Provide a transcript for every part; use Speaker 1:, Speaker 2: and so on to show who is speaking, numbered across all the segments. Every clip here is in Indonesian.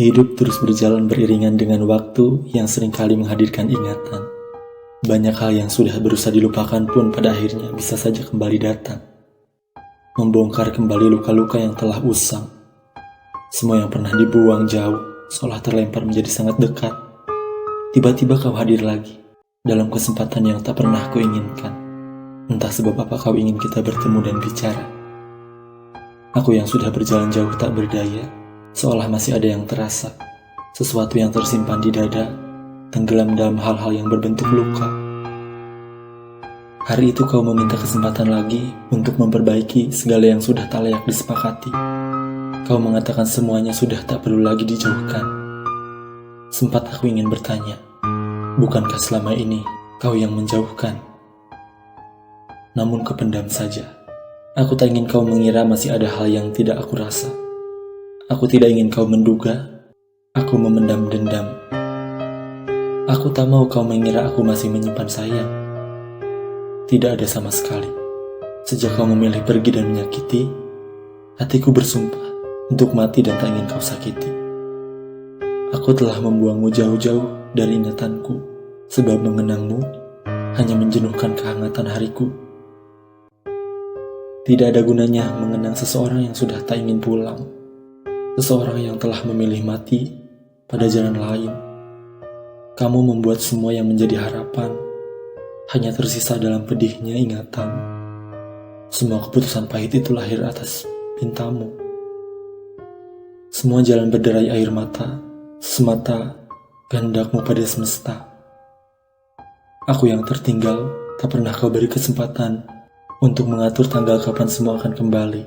Speaker 1: Hidup terus berjalan beriringan dengan waktu yang seringkali menghadirkan ingatan. Banyak hal yang sudah berusaha dilupakan pun pada akhirnya bisa saja kembali datang. Membongkar kembali luka-luka yang telah usang. Semua yang pernah dibuang jauh, seolah terlempar menjadi sangat dekat. Tiba-tiba kau hadir lagi, dalam kesempatan yang tak pernah kuinginkan. Entah sebab apa kau ingin kita bertemu dan bicara. Aku yang sudah berjalan jauh tak berdaya, seolah masih ada yang terasa, sesuatu yang tersimpan di dada, tenggelam dalam hal-hal yang berbentuk luka. Hari itu kau meminta kesempatan lagi untuk memperbaiki segala yang sudah tak layak disepakati. Kau mengatakan semuanya sudah tak perlu lagi dijauhkan. Sempat aku ingin bertanya, bukankah selama ini kau yang menjauhkan? Namun kependam saja. Aku tak ingin kau mengira masih ada hal yang tidak aku rasa. Aku tidak ingin kau menduga, aku memendam dendam. Aku tak mau kau mengira aku masih menyimpan sayang. Tidak ada sama sekali. Sejak kau memilih pergi dan menyakiti, hatiku bersumpah untuk mati dan tak ingin kau sakiti. Aku telah membuangmu jauh-jauh dari ingatanku, sebab mengenangmu hanya menjenuhkan kehangatan hariku. Tidak ada gunanya mengenang seseorang yang sudah tak ingin pulang. Seseorang yang telah memilih mati pada jalan lain. Kamu membuat semua yang menjadi harapan hanya tersisa dalam pedihnya ingatan. Semua keputusan pahit itu lahir atas pintamu. Semua jalan berderai air mata semata kehendakmu pada semesta. Aku yang tertinggal tak pernah kau beri kesempatan untuk mengatur tanggal kapan semua akan kembali.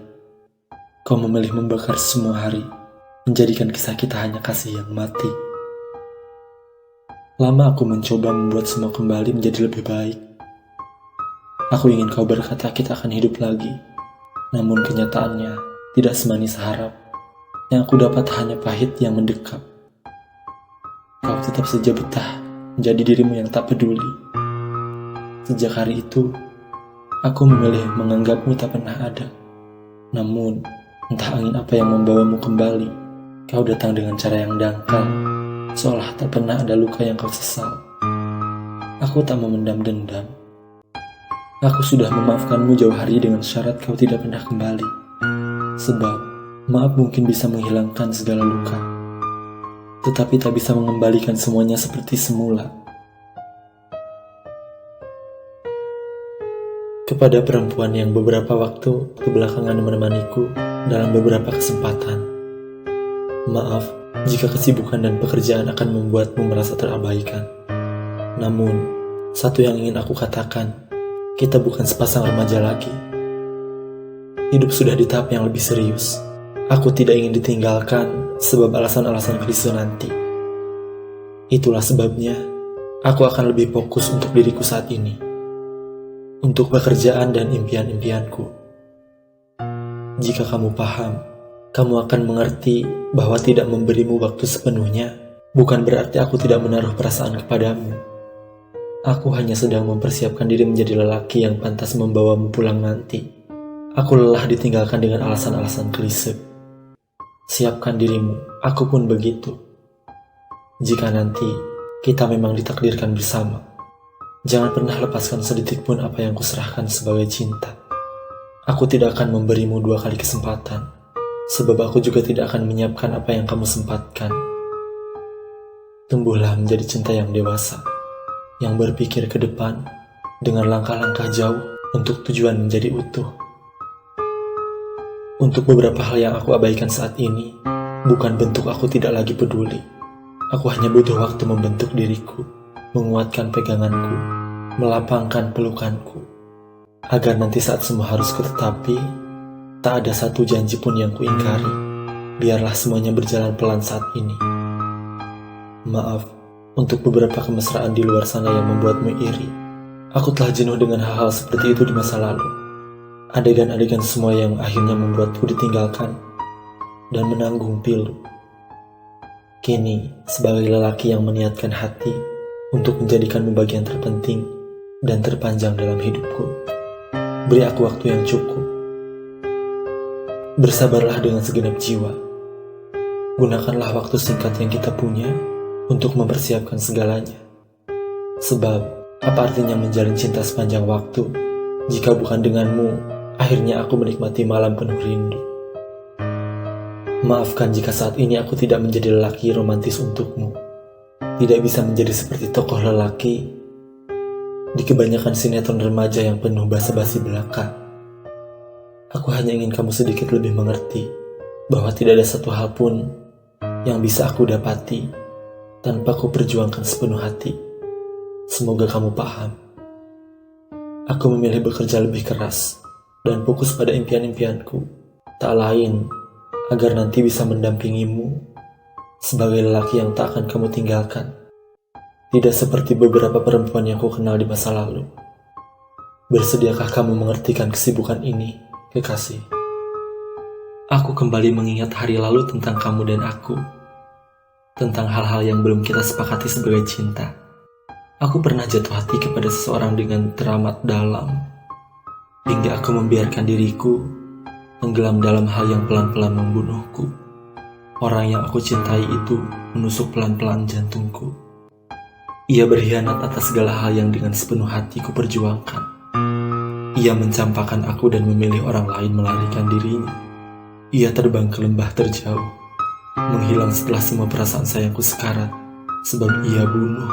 Speaker 1: Kau memilih membakar semua hari, menjadikan kisah kita hanya kasih yang mati. Lama aku mencoba membuat semua kembali menjadi lebih baik. Aku ingin kau berkata kita akan hidup lagi, namun kenyataannya tidak semanis harap. Yang aku dapat hanya pahit yang mendekap. Kau tetap saja betah menjadi dirimu yang tak peduli. Sejak hari itu, aku memilih menganggapmu tak pernah ada. Namun, entah angin apa yang membawamu kembali. Kau datang dengan cara yang dangkal, seolah tak pernah ada luka yang kau sesal. Aku tak memendam dendam. Aku sudah memaafkanmu jauh hari dengan syarat kau tidak pernah kembali. Sebab, maaf mungkin bisa menghilangkan segala luka, tetapi tak bisa mengembalikan semuanya seperti semula. Kepada perempuan yang beberapa waktu kebelakangan menemaniku dalam beberapa kesempatan. Maaf jika kesibukan dan pekerjaan akan membuatmu merasa terabaikan. Namun, satu yang ingin aku katakan, kita bukan sepasang remaja lagi. Hidup sudah di tahap yang lebih serius. Aku tidak ingin ditinggalkan sebab alasan-alasan klise nanti. Itulah sebabnya, aku akan lebih fokus untuk diriku saat ini. Untuk pekerjaan dan impian-impianku. Jika kamu paham, kamu akan mengerti bahwa tidak memberimu waktu sepenuhnya bukan berarti aku tidak menaruh perasaan kepadamu. Aku hanya sedang mempersiapkan diri menjadi lelaki yang pantas membawamu pulang nanti. Aku lelah ditinggalkan dengan alasan-alasan klise. Siapkan dirimu, aku pun begitu. Jika nanti kita memang ditakdirkan bersama, jangan pernah lepaskan sedetik pun apa yang kuserahkan sebagai cinta. Aku tidak akan memberimu 2 kali kesempatan, sebab aku juga tidak akan menyiapkan apa yang kamu sempatkan. Tumbuhlah menjadi cinta yang dewasa, yang berpikir ke depan, dengan langkah-langkah jauh untuk tujuan menjadi utuh. Untuk beberapa hal yang aku abaikan saat ini, bukan bentuk aku tidak lagi peduli. Aku hanya butuh waktu membentuk diriku, menguatkan peganganku, melapangkan pelukanku, agar nanti saat semua harus kutetapi, tak ada satu janji pun yang kuingkari. Biarlah semuanya berjalan pelan saat ini. Maaf untuk beberapa kemesraan di luar sana yang membuatmu iri. Aku telah jenuh dengan hal-hal seperti itu di masa lalu. Adegan-adegan semua yang akhirnya membuatku ditinggalkan dan menanggung pilu. Kini, sebagai lelaki yang meniatkan hati untuk menjadikanmu bagian terpenting dan terpanjang dalam hidupku, beri aku waktu yang cukup. Bersabarlah dengan segenap jiwa. Gunakanlah waktu singkat yang kita punya untuk mempersiapkan segalanya. Sebab, apa artinya menjalin cinta sepanjang waktu jika bukan denganmu, akhirnya aku menikmati malam penuh rindu. Maafkan jika saat ini aku tidak menjadi lelaki romantis untukmu. Tidak bisa menjadi seperti tokoh lelaki di kebanyakan sinetron remaja yang penuh basa-basi belaka. Aku hanya ingin kamu sedikit lebih mengerti bahwa tidak ada satu hal pun yang bisa aku dapati tanpa ku perjuangkan sepenuh hati. Semoga kamu paham. Aku memilih bekerja lebih keras dan fokus pada impian-impianku, tak lain agar nanti bisa mendampingimu sebagai lelaki yang tak akan kamu tinggalkan. Tidak seperti beberapa perempuan yang ku kenal di masa lalu. Bersediakah kamu mengertikan kesibukan ini, kekasih? Aku kembali mengingat hari lalu tentang kamu dan aku, tentang hal-hal yang belum kita sepakati sebagai cinta. Aku pernah jatuh hati kepada seseorang dengan teramat dalam, hingga aku membiarkan diriku tenggelam dalam hal yang pelan-pelan membunuhku. Orang yang aku cintai itu menusuk pelan-pelan jantungku. Ia berkhianat atas segala hal yang dengan sepenuh hatiku perjuangkan. Ia mencampakkan aku dan memilih orang lain melarikan dirinya. Ia terbang ke lembah terjauh, menghilang setelah semua perasaan sayangku sekarat, sebab ia bunuh.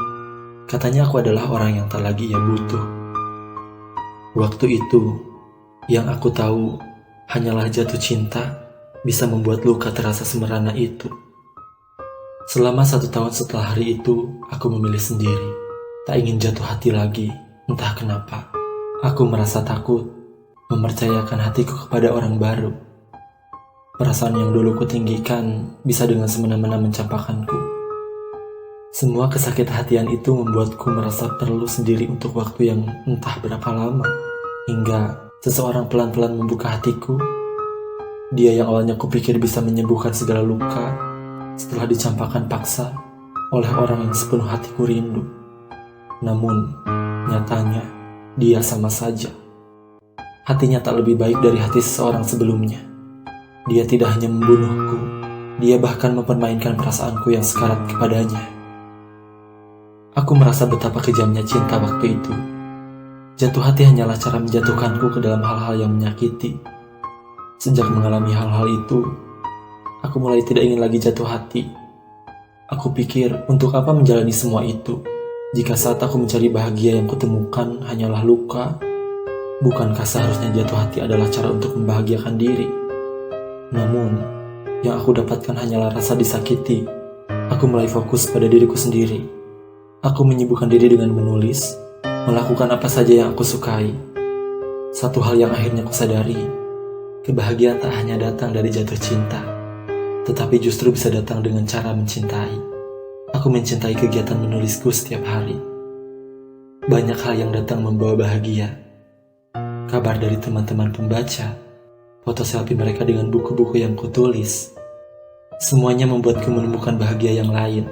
Speaker 1: Katanya aku adalah orang yang tak lagi ia butuh. Waktu itu, yang aku tahu hanyalah jatuh cinta bisa membuat luka terasa semerana itu. Selama 1 tahun setelah hari itu, aku memilih sendiri. Tak ingin jatuh hati lagi, entah kenapa. Aku merasa takut mempercayakan hatiku kepada orang baru. Perasaan yang dulu kutinggikan bisa dengan semena-mena mencampakkanku. Semua kesakit hatian itu membuatku merasa perlu sendiri untuk waktu yang entah berapa lama. Hingga seseorang pelan-pelan membuka hatiku. Dia yang awalnya kupikir bisa menyembuhkan segala luka, setelah dicampakkan paksa oleh orang yang sepenuh hatiku rindu. Namun, nyatanya, dia sama saja. Hatinya tak lebih baik dari hati seseorang sebelumnya. Dia tidak hanya membunuhku, dia bahkan mempermainkan perasaanku yang sekarat kepadanya. Aku merasa betapa kejamnya cinta waktu itu. Jatuh hati hanyalah cara menjatuhkanku ke dalam hal-hal yang menyakiti. Sejak mengalami hal-hal itu, aku mulai tidak ingin lagi jatuh hati. Aku pikir, untuk apa menjalani semua itu, jika saat aku mencari bahagia yang kutemukan hanyalah luka? Bukankah seharusnya jatuh hati adalah cara untuk membahagiakan diri? Namun, yang aku dapatkan hanyalah rasa disakiti. Aku mulai fokus pada diriku sendiri. Aku menyibukkan diri dengan menulis, melakukan apa saja yang aku sukai. Satu hal yang akhirnya kusadari, kebahagiaan tak hanya datang dari jatuh cinta, tetapi justru bisa datang dengan cara mencintai. Aku mencintai kegiatan menulisku setiap hari. Banyak hal yang datang membawa bahagia. Kabar dari teman-teman pembaca, foto selfie mereka dengan buku-buku yang kutulis. Semuanya membuatku menemukan bahagia yang lain.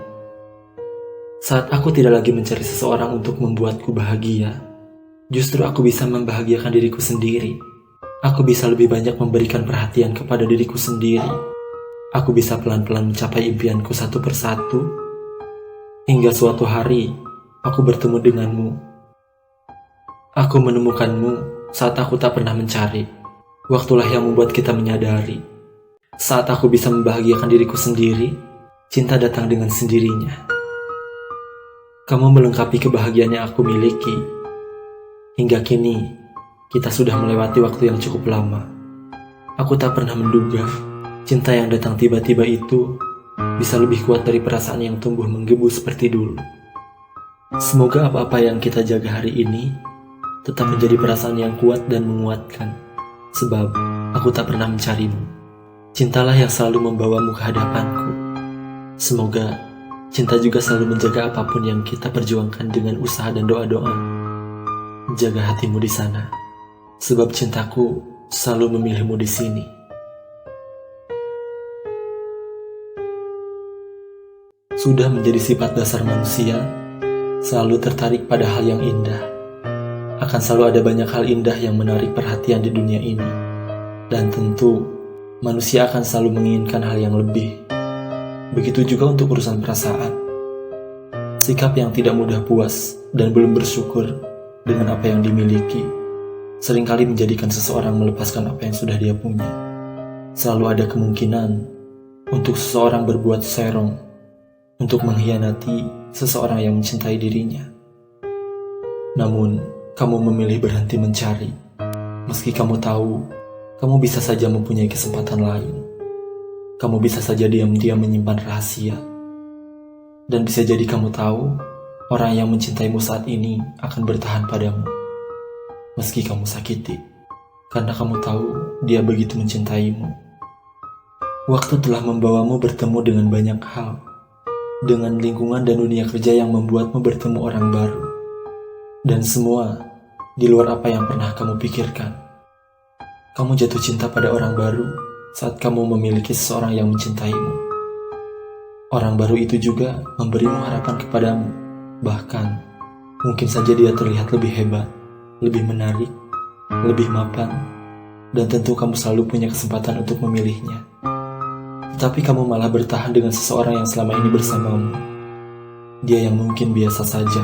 Speaker 1: Saat aku tidak lagi mencari seseorang untuk membuatku bahagia, justru aku bisa membahagiakan diriku sendiri. Aku bisa lebih banyak memberikan perhatian kepada diriku sendiri. Aku bisa pelan-pelan mencapai impianku satu persatu, hingga suatu hari aku bertemu denganmu. Aku menemukanmu saat aku tak pernah mencari. Waktulah yang membuat kita menyadari. Saat aku bisa membahagiakan diriku sendiri, cinta datang dengan sendirinya. Kamu melengkapi kebahagiaan yang aku miliki. Hingga kini, kita sudah melewati waktu yang cukup lama. Aku tak pernah menduga, cinta yang datang tiba-tiba itu bisa lebih kuat dari perasaan yang tumbuh menggebu seperti dulu. Semoga apa-apa yang kita jaga hari ini tetap menjadi perasaan yang kuat dan menguatkan. Sebab, aku tak pernah mencarimu. Cintalah yang selalu membawamu ke hadapanku. Semoga cinta juga selalu menjaga apapun yang kita perjuangkan dengan usaha dan doa-doa. Jaga hatimu di sana, sebab cintaku selalu memilihmu di sini. Sudah menjadi sifat dasar manusia, selalu tertarik pada hal yang indah. Akan selalu ada banyak hal indah yang menarik perhatian di dunia ini. Dan tentu, manusia akan selalu menginginkan hal yang lebih. Begitu juga untuk urusan perasaan. Sikap yang tidak mudah puas dan belum bersyukur dengan apa yang dimiliki seringkali menjadikan seseorang melepaskan apa yang sudah dia punya. Selalu ada kemungkinan untuk seseorang berbuat serong, untuk mengkhianati seseorang yang mencintai dirinya. Namun, kamu memilih berhenti mencari, meski kamu tahu kamu bisa saja mempunyai kesempatan lain. Kamu bisa saja diam-diam menyimpan rahasia. Dan bisa jadi kamu tahu, orang yang mencintaimu saat ini akan bertahan padamu. Meski kamu sakiti, karena kamu tahu dia begitu mencintaimu. Waktu telah membawamu bertemu dengan banyak hal, dengan lingkungan dan dunia kerja yang membuatmu bertemu orang baru. Dan semua di luar apa yang pernah kamu pikirkan. Kamu jatuh cinta pada orang baru saat kamu memiliki seseorang yang mencintaimu. Orang baru itu juga memberimu harapan kepadamu. Bahkan, mungkin saja dia terlihat lebih hebat, lebih menarik, lebih mapan, dan tentu kamu selalu punya kesempatan untuk memilihnya. Tetapi kamu malah bertahan dengan seseorang yang selama ini bersamamu. Dia yang mungkin biasa saja,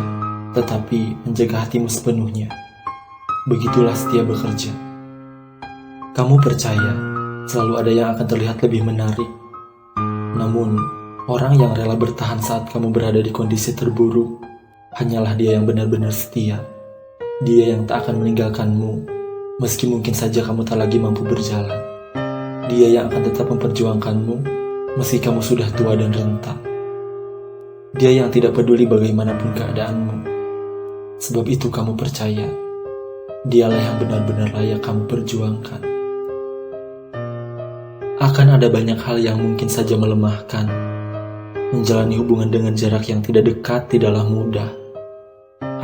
Speaker 1: tetapi menjaga hatimu sepenuhnya. Begitulah setia bekerja. Kamu percaya selalu ada yang akan terlihat lebih menarik. Namun, orang yang rela bertahan saat kamu berada di kondisi terburuk hanyalah dia yang benar-benar setia. Dia yang tak akan meninggalkanmu, meski mungkin saja kamu tak lagi mampu berjalan. Dia yang akan tetap memperjuangkanmu, meski kamu sudah tua dan renta. Dia yang tidak peduli bagaimanapun keadaanmu. Sebab itu kamu percaya, dialah yang benar-benar layak kamu perjuangkan. Akan ada banyak hal yang mungkin saja melemahkan. Menjalani hubungan dengan jarak yang tidak dekat tidaklah mudah.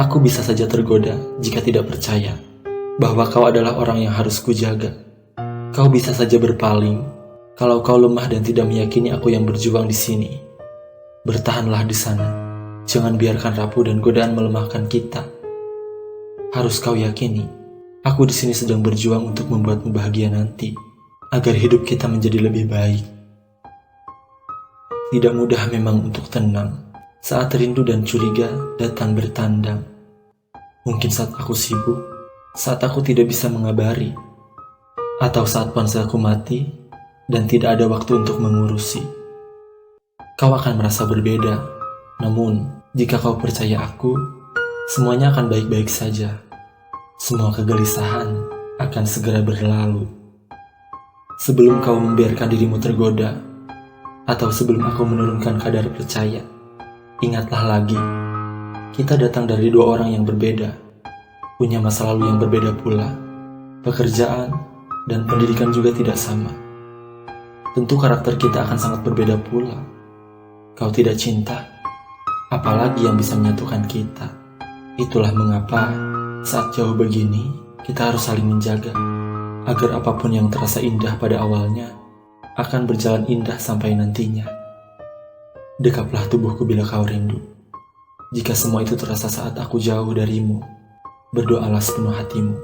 Speaker 1: Aku bisa saja tergoda jika tidak percaya bahwa kau adalah orang yang harus kujaga. Kau bisa saja berpaling kalau kau lemah dan tidak meyakini aku yang berjuang di sini. Bertahanlah di sana. Jangan biarkan rapuh dan godaan melemahkan kita. Harus kau yakini, aku di sini sedang berjuang untuk membuatmu bahagia nanti, agar hidup kita menjadi lebih baik. Tidak mudah memang untuk tenang saat rindu dan curiga datang bertandang. Mungkin saat aku sibuk, saat aku tidak bisa mengabari, atau saat ponselku mati dan tidak ada waktu untuk mengurusi. Kau akan merasa berbeda, namun jika kau percaya aku, semuanya akan baik-baik saja. Semua kegelisahan akan segera berlalu. Sebelum kau membiarkan dirimu tergoda, atau sebelum aku menurunkan kadar percaya, ingatlah lagi, kita datang dari dua orang yang berbeda, punya masa lalu yang berbeda pula, pekerjaan dan pendidikan juga tidak sama. Tentu karakter kita akan sangat berbeda pula. Kau tidak cinta, apalagi yang bisa menyatukan kita. Itulah mengapa saat jauh begini kita harus saling menjaga, agar apapun yang terasa indah pada awalnya akan berjalan indah sampai nantinya. Dekaplah tubuhku bila kau rindu. Jika semua itu terasa saat aku jauh darimu, berdoalah sepenuh hatimu.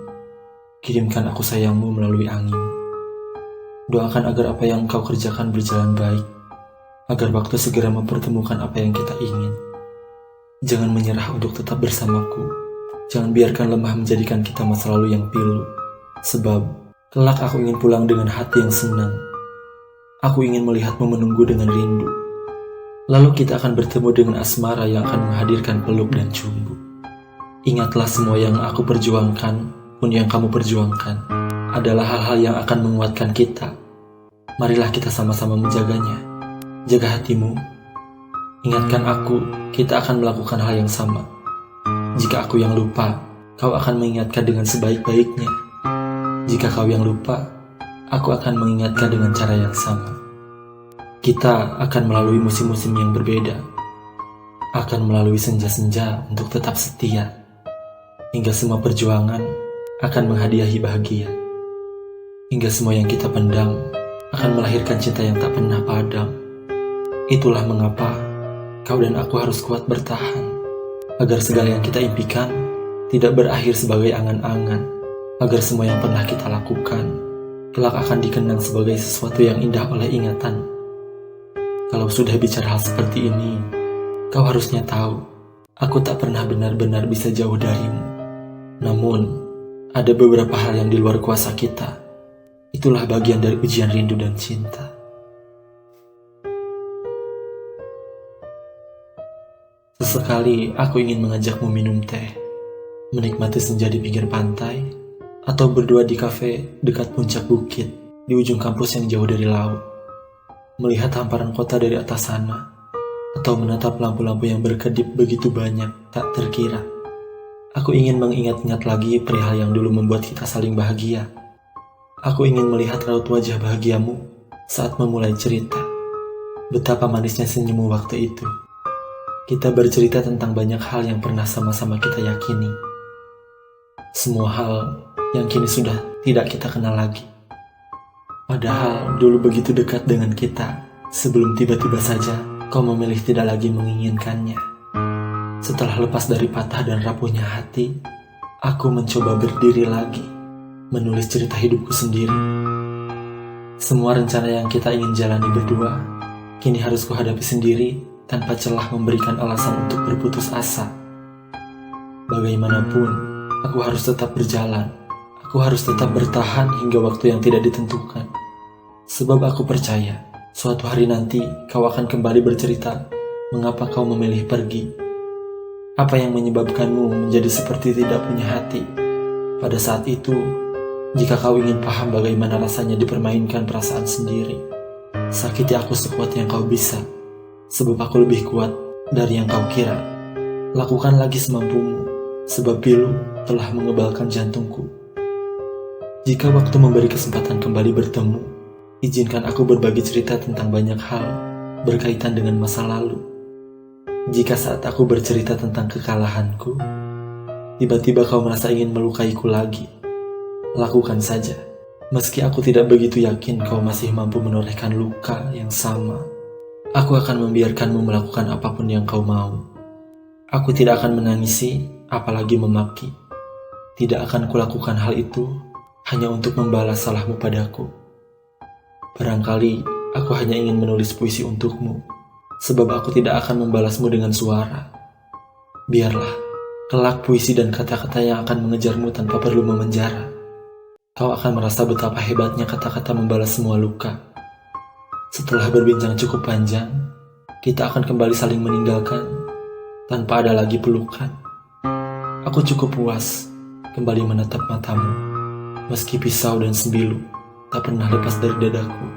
Speaker 1: Kirimkan aku sayangmu melalui angin. Doakan agar apa yang kau kerjakan berjalan baik, agar waktu segera mempertemukan apa yang kita ingin. Jangan menyerah untuk tetap bersamaku. Jangan biarkan lemah menjadikan kita masa lalu yang pilu. Sebab, kelak aku ingin pulang dengan hati yang senang. Aku ingin melihatmu menunggu dengan rindu. Lalu kita akan bertemu dengan asmara yang akan menghadirkan peluk dan cumbu. Ingatlah semua yang aku perjuangkan, pun yang kamu perjuangkan, adalah hal-hal yang akan menguatkan kita. Marilah kita sama-sama menjaganya. Jaga hatimu. Ingatkan aku, kita akan melakukan hal yang sama. Jika aku yang lupa, kau akan mengingatkan dengan sebaik-baiknya. Jika kau yang lupa, aku akan mengingatkan dengan cara yang sama. Kita akan melalui musim-musim yang berbeda, akan melalui senja-senja untuk tetap setia, hingga semua perjuangan akan menghadiahi bahagia. Hingga semua yang kita pendam akan melahirkan cinta yang tak pernah padam. Itulah mengapa kau dan aku harus kuat bertahan, agar segala yang kita impikan tidak berakhir sebagai angan-angan, agar semua yang pernah kita lakukan kelak akan dikenang sebagai sesuatu yang indah oleh ingatan. Kalau sudah bicara hal seperti ini, kau harusnya tahu, aku tak pernah benar-benar bisa jauh darimu. Namun, ada beberapa hal yang di luar kuasa kita. Itulah bagian dari ujian rindu dan cinta. Sesekali aku ingin mengajakmu minum teh, menikmati senja di pinggir pantai, atau berdua di kafe dekat puncak bukit di ujung kampus yang jauh dari laut. Melihat hamparan kota dari atas sana, atau menatap lampu-lampu yang berkedip begitu banyak tak terkira. Aku ingin mengingat-ingat lagi perihal yang dulu membuat kita saling bahagia. Aku ingin melihat raut wajah bahagiamu saat memulai cerita. Betapa manisnya senyummu waktu itu. Kita bercerita tentang banyak hal yang pernah sama-sama kita yakini. Semua hal yang kini sudah tidak kita kenal lagi. Padahal dulu begitu dekat dengan kita, sebelum tiba-tiba saja kau memilih tidak lagi menginginkannya. Setelah lepas dari patah dan rapuhnya hati, aku mencoba berdiri lagi, menulis cerita hidupku sendiri. Semua rencana yang kita ingin jalani berdua, kini harus kuhadapi sendiri tanpa celah memberikan alasan untuk berputus asa. Bagaimanapun, aku harus tetap berjalan. Aku harus tetap bertahan hingga waktu yang tidak ditentukan. Sebab aku percaya, suatu hari nanti kau akan kembali bercerita mengapa kau memilih pergi. Apa yang menyebabkanmu menjadi seperti tidak punya hati. Pada saat itu, jika kau ingin paham bagaimana rasanya dipermainkan perasaan sendiri, sakiti aku sekuat yang kau bisa. Sebab aku lebih kuat dari yang kau kira. Lakukan lagi semampumu, sebab pilu telah mengebalkan jantungku. Jika waktu memberi kesempatan kembali bertemu, izinkan aku berbagi cerita tentang banyak hal berkaitan dengan masa lalu. Jika saat aku bercerita tentang kekalahanku, tiba-tiba kau merasa ingin melukaiku lagi, lakukan saja. Meski aku tidak begitu yakin kau masih mampu menorehkan luka yang sama, aku akan membiarkanmu melakukan apapun yang kau mau. Aku tidak akan menangisi, apalagi memaki. Tidak akan kulakukan hal itu hanya untuk membalas salahmu padaku. Barangkali aku hanya ingin menulis puisi untukmu, sebab aku tidak akan membalasmu dengan suara. Biarlah, kelak puisi dan kata-kata yang akan mengejarmu tanpa perlu memenjara. Kau akan merasa betapa hebatnya kata-kata membalas semua luka. Setelah berbincang cukup panjang, kita akan kembali saling meninggalkan tanpa ada lagi pelukan. Aku cukup puas kembali menatap matamu. Meski pisau dan sembilu tak pernah lepas dari dadaku.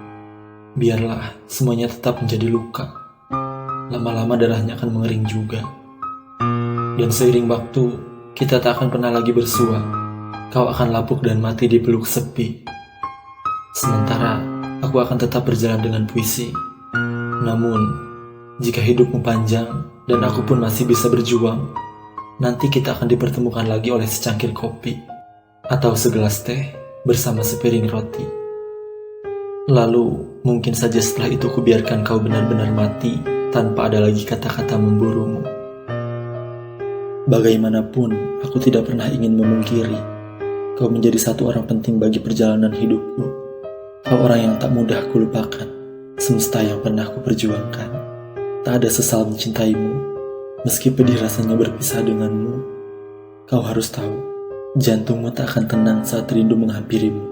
Speaker 1: Biarlah semuanya tetap menjadi luka. Lama-lama darahnya akan mengering juga. Dan seiring waktu, kita tak akan pernah lagi bersua. Kau akan lapuk dan mati di peluk sepi. Sementara, aku akan tetap berjalan dengan puisi. Namun, jika hidupmu panjang dan aku pun masih bisa berjuang, nanti kita akan dipertemukan lagi oleh secangkir kopi atau segelas teh bersama sepiring roti. Lalu, mungkin saja setelah itu kubiarkan kau benar-benar mati tanpa ada lagi kata-kata memburumu. Bagaimanapun, aku tidak pernah ingin memungkiri kau menjadi satu orang penting bagi perjalanan hidupku. Kau orang yang tak mudah kulupakan, semesta yang pernah kuperjuangkan. Tak ada sesal mencintaimu, meski pedih rasanya berpisah denganmu. Kau harus tahu, jantungmu tak akan tenang saat rindu menghampirimu.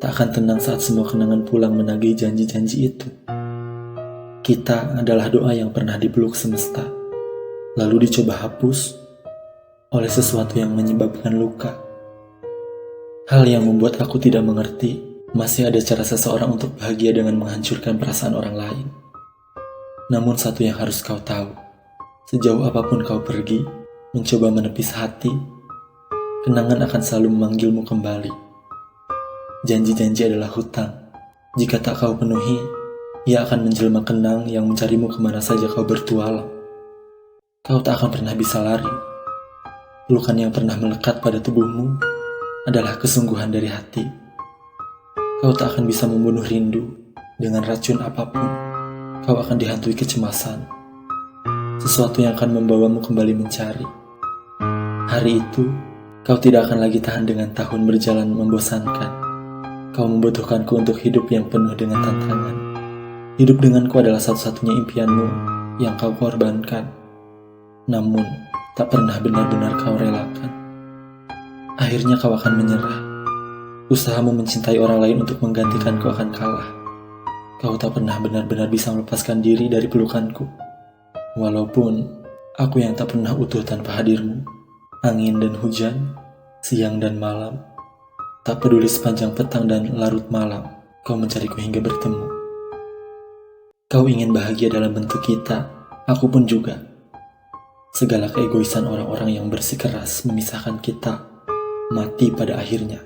Speaker 1: Tak akan tenang saat semua kenangan pulang menagih janji-janji itu. Kita adalah doa yang pernah dipeluk semesta, lalu dicoba hapus oleh sesuatu yang menyebabkan luka. Hal yang membuat aku tidak mengerti, masih ada cara seseorang untuk bahagia dengan menghancurkan perasaan orang lain. Namun satu yang harus kau tahu, sejauh apapun kau pergi, mencoba menepis hati, kenangan akan selalu memanggilmu kembali. Janji-janji adalah hutang. Jika tak kau penuhi, ia akan menjelma kenang yang mencarimu kemana saja kau bertualang. Kau tak akan pernah bisa lari. Pelukan yang pernah melekat pada tubuhmu adalah kesungguhan dari hati. Kau tak akan bisa membunuh rindu dengan racun apapun. Kau akan dihantui kecemasan, sesuatu yang akan membawamu kembali mencari. Hari itu, kau tidak akan lagi tahan dengan tahun berjalan membosankan. Kau membutuhkanku untuk hidup yang penuh dengan tantangan. Hidup denganku adalah satu-satunya impianmu yang kau korbankan, namun tak pernah benar-benar kau relakan. Akhirnya kau akan menyerah. Usahamu mencintai orang lain untuk menggantikanku akan kalah. Kau tak pernah benar-benar bisa melepaskan diri dari pelukanku. Walaupun aku yang tak pernah utuh tanpa hadirmu, angin dan hujan, siang dan malam, tak peduli sepanjang petang dan larut malam, kau mencariku hingga bertemu. Kau ingin bahagia dalam bentuk kita, aku pun juga. Segala keegoisan orang-orang yang bersikeras memisahkan kita, mati pada akhirnya.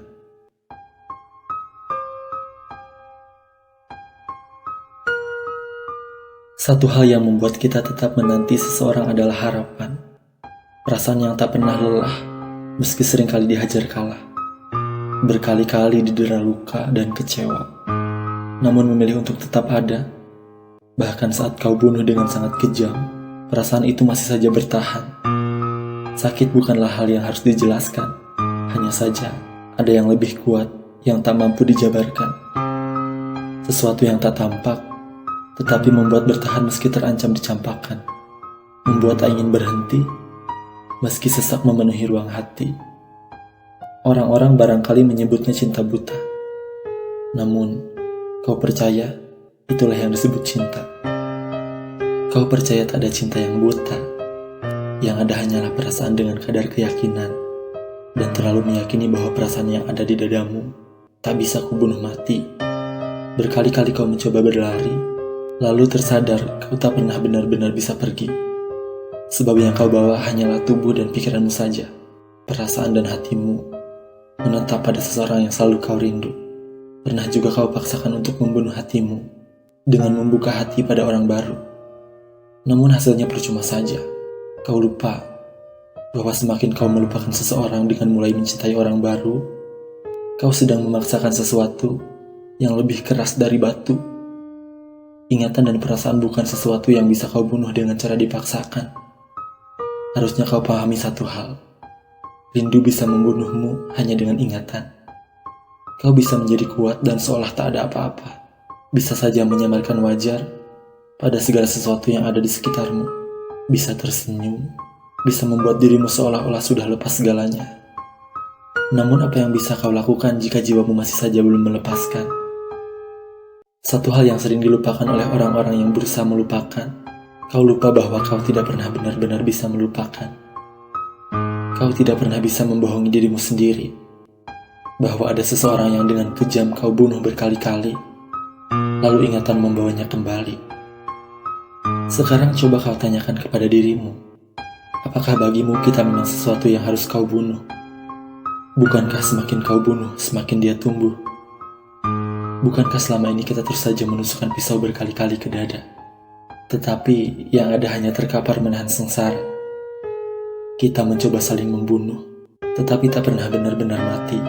Speaker 1: Satu hal yang membuat kita tetap menanti seseorang adalah harapan. Perasaan yang tak pernah lelah, meski seringkali dihajar kalah. Berkali-kali didera luka dan kecewa, namun memilih untuk tetap ada. Bahkan saat kau bunuh dengan sangat kejam, perasaan itu masih saja bertahan. Sakit bukanlah hal yang harus dijelaskan, hanya saja ada yang lebih kuat yang tak mampu dijabarkan. Sesuatu yang tak tampak, tetapi membuat bertahan meski terancam dicampakkan. Membuat tak ingin berhenti, meski sesak memenuhi ruang hati. Orang-orang barangkali menyebutnya cinta buta. Namun, kau percaya itulah yang disebut cinta. Kau percaya tak ada cinta yang buta. Yang ada hanyalah perasaan dengan kadar keyakinan, dan terlalu meyakini bahwa perasaan yang ada di dadamu tak bisa kubunuh mati. Berkali-kali kau mencoba berlari, lalu tersadar kau tak pernah benar-benar bisa pergi. Sebab yang kau bawa hanyalah tubuh dan pikiranmu saja. Perasaan dan hatimu menetap pada seseorang yang selalu kau rindu. Pernah juga kau paksakan untuk membunuh hatimu dengan membuka hati pada orang baru. Namun hasilnya percuma saja. Kau lupa bahwa semakin kau melupakan seseorang dengan mulai mencintai orang baru, kau sedang memaksakan sesuatu yang lebih keras dari batu. Ingatan dan perasaan bukan sesuatu yang bisa kau bunuh dengan cara dipaksakan. Harusnya kau pahami satu hal. Rindu bisa membunuhmu hanya dengan ingatan. Kau bisa menjadi kuat dan seolah tak ada apa-apa. Bisa saja menyamarkan wajar pada segala sesuatu yang ada di sekitarmu. Bisa tersenyum, bisa membuat dirimu seolah-olah sudah lepas segalanya. Namun apa yang bisa kau lakukan jika jiwamu masih saja belum melepaskan? Satu hal yang sering dilupakan oleh orang-orang yang berusaha melupakan, kau lupa bahwa kau tidak pernah benar-benar bisa melupakan. Kau tidak pernah bisa membohongi dirimu sendiri, bahwa ada seseorang yang dengan kejam kau bunuh berkali-kali, lalu ingatan membawanya kembali. Sekarang coba kau tanyakan kepada dirimu, apakah bagimu kita memang sesuatu yang harus kau bunuh? Bukankah semakin kau bunuh, semakin dia tumbuh? Bukankah selama ini kita terus saja menusukkan pisau berkali-kali ke dada, tetapi yang ada hanya terkapar menahan sengsara? Kita mencoba saling membunuh, tetapi tak pernah benar-benar mati.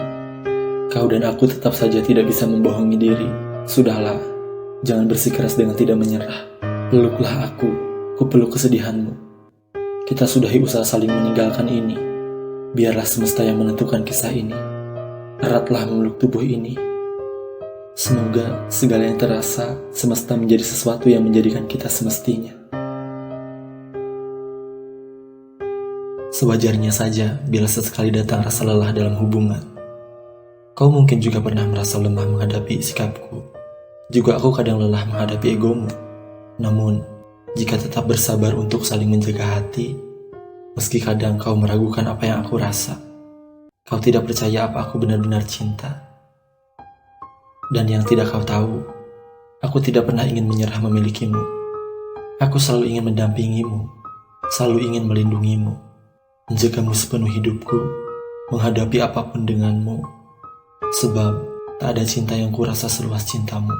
Speaker 1: Kau dan aku tetap saja tidak bisa membohongi diri. Sudahlah, jangan bersikeras dengan tidak menyerah. Peluklah aku, ku peluk kesedihanmu. Kita sudahi usaha saling meninggalkan ini. Biarlah semesta yang menentukan kisah ini. Eratlah memeluk tubuh ini. Semoga segala yang terasa semesta menjadi sesuatu yang menjadikan kita semestinya. Sewajarnya saja bila sesekali datang rasa lelah dalam hubungan. Kau mungkin juga pernah merasa lemah menghadapi sikapku. Juga aku kadang lelah menghadapi egomu. Namun, jika tetap bersabar untuk saling menjaga hati, meski kadang kau meragukan apa yang aku rasa, kau tidak percaya apa aku benar-benar cinta. Dan yang tidak kau tahu, aku tidak pernah ingin menyerah memilikimu. Aku selalu ingin mendampingimu, selalu ingin melindungimu, menjagamu sepenuh hidupku, menghadapi apapun denganmu. Sebab tak ada cinta yang kurasa seluas cintamu.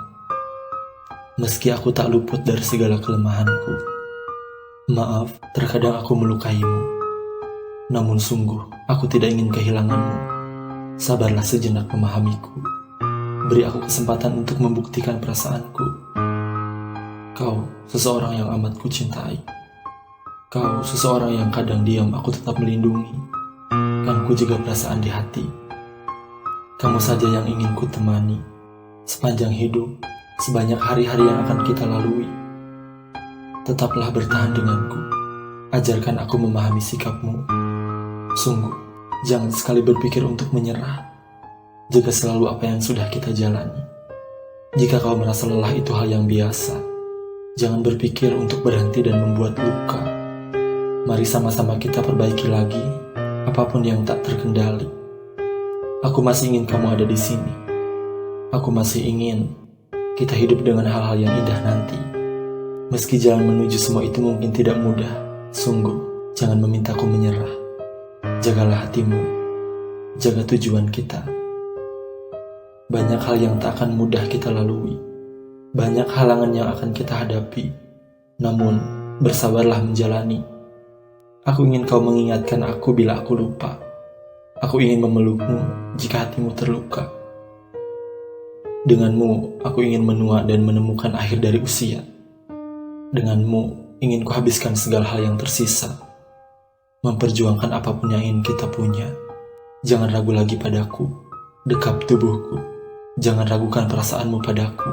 Speaker 1: Meski aku tak luput dari segala kelemahanku. Maaf, terkadang aku melukaimu. Namun sungguh, aku tidak ingin kehilanganmu. Sabarlah sejenak memahamiku. Beri aku kesempatan untuk membuktikan perasaanku. Kau seseorang yang amat ku cintai. Kau seseorang yang kadang diam aku tetap melindungi. Kan ku jaga perasaan di hati. Kamu saja yang ingin ku temani sepanjang hidup, sebanyak hari-hari yang akan kita lalui. Tetaplah bertahan denganku. Ajarkan aku memahami sikapmu. Sungguh, jangan sekali berpikir untuk menyerah. Jaga selalu apa yang sudah kita jalani. Jika kau merasa lelah itu hal yang biasa. Jangan berpikir untuk berhenti dan membuat luka. Mari sama-sama kita perbaiki lagi apapun yang tak terkendali. Aku masih ingin kamu ada di sini. Aku masih ingin kita hidup dengan hal-hal yang indah nanti. Meski jalan menuju semua itu mungkin tidak mudah, sungguh jangan memintaku menyerah. Jagalah hatimu, jaga tujuan kita. Banyak hal yang tak akan mudah kita lalui. Banyak halangan yang akan kita hadapi. Namun, bersabarlah menjalani. Aku ingin kau mengingatkan aku bila aku lupa. Aku ingin memelukmu jika hatimu terluka. Denganmu, aku ingin menua dan menemukan akhir dari usia. Denganmu, ingin kuhabiskan segala hal yang tersisa. Memperjuangkan apapun yang ingin kita punya. Jangan ragu lagi padaku, dekap tubuhku. Jangan ragukan perasaanmu padaku.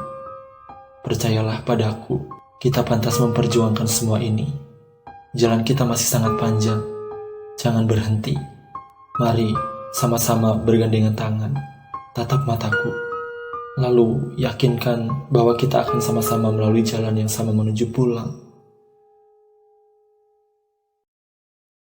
Speaker 1: Percayalah padaku, kita pantas memperjuangkan semua ini. Jalan kita masih sangat panjang. Jangan berhenti. Mari sama-sama bergandengan tangan. Tatap mataku. Lalu yakinkan bahwa kita akan sama-sama melalui jalan yang sama menuju pulang.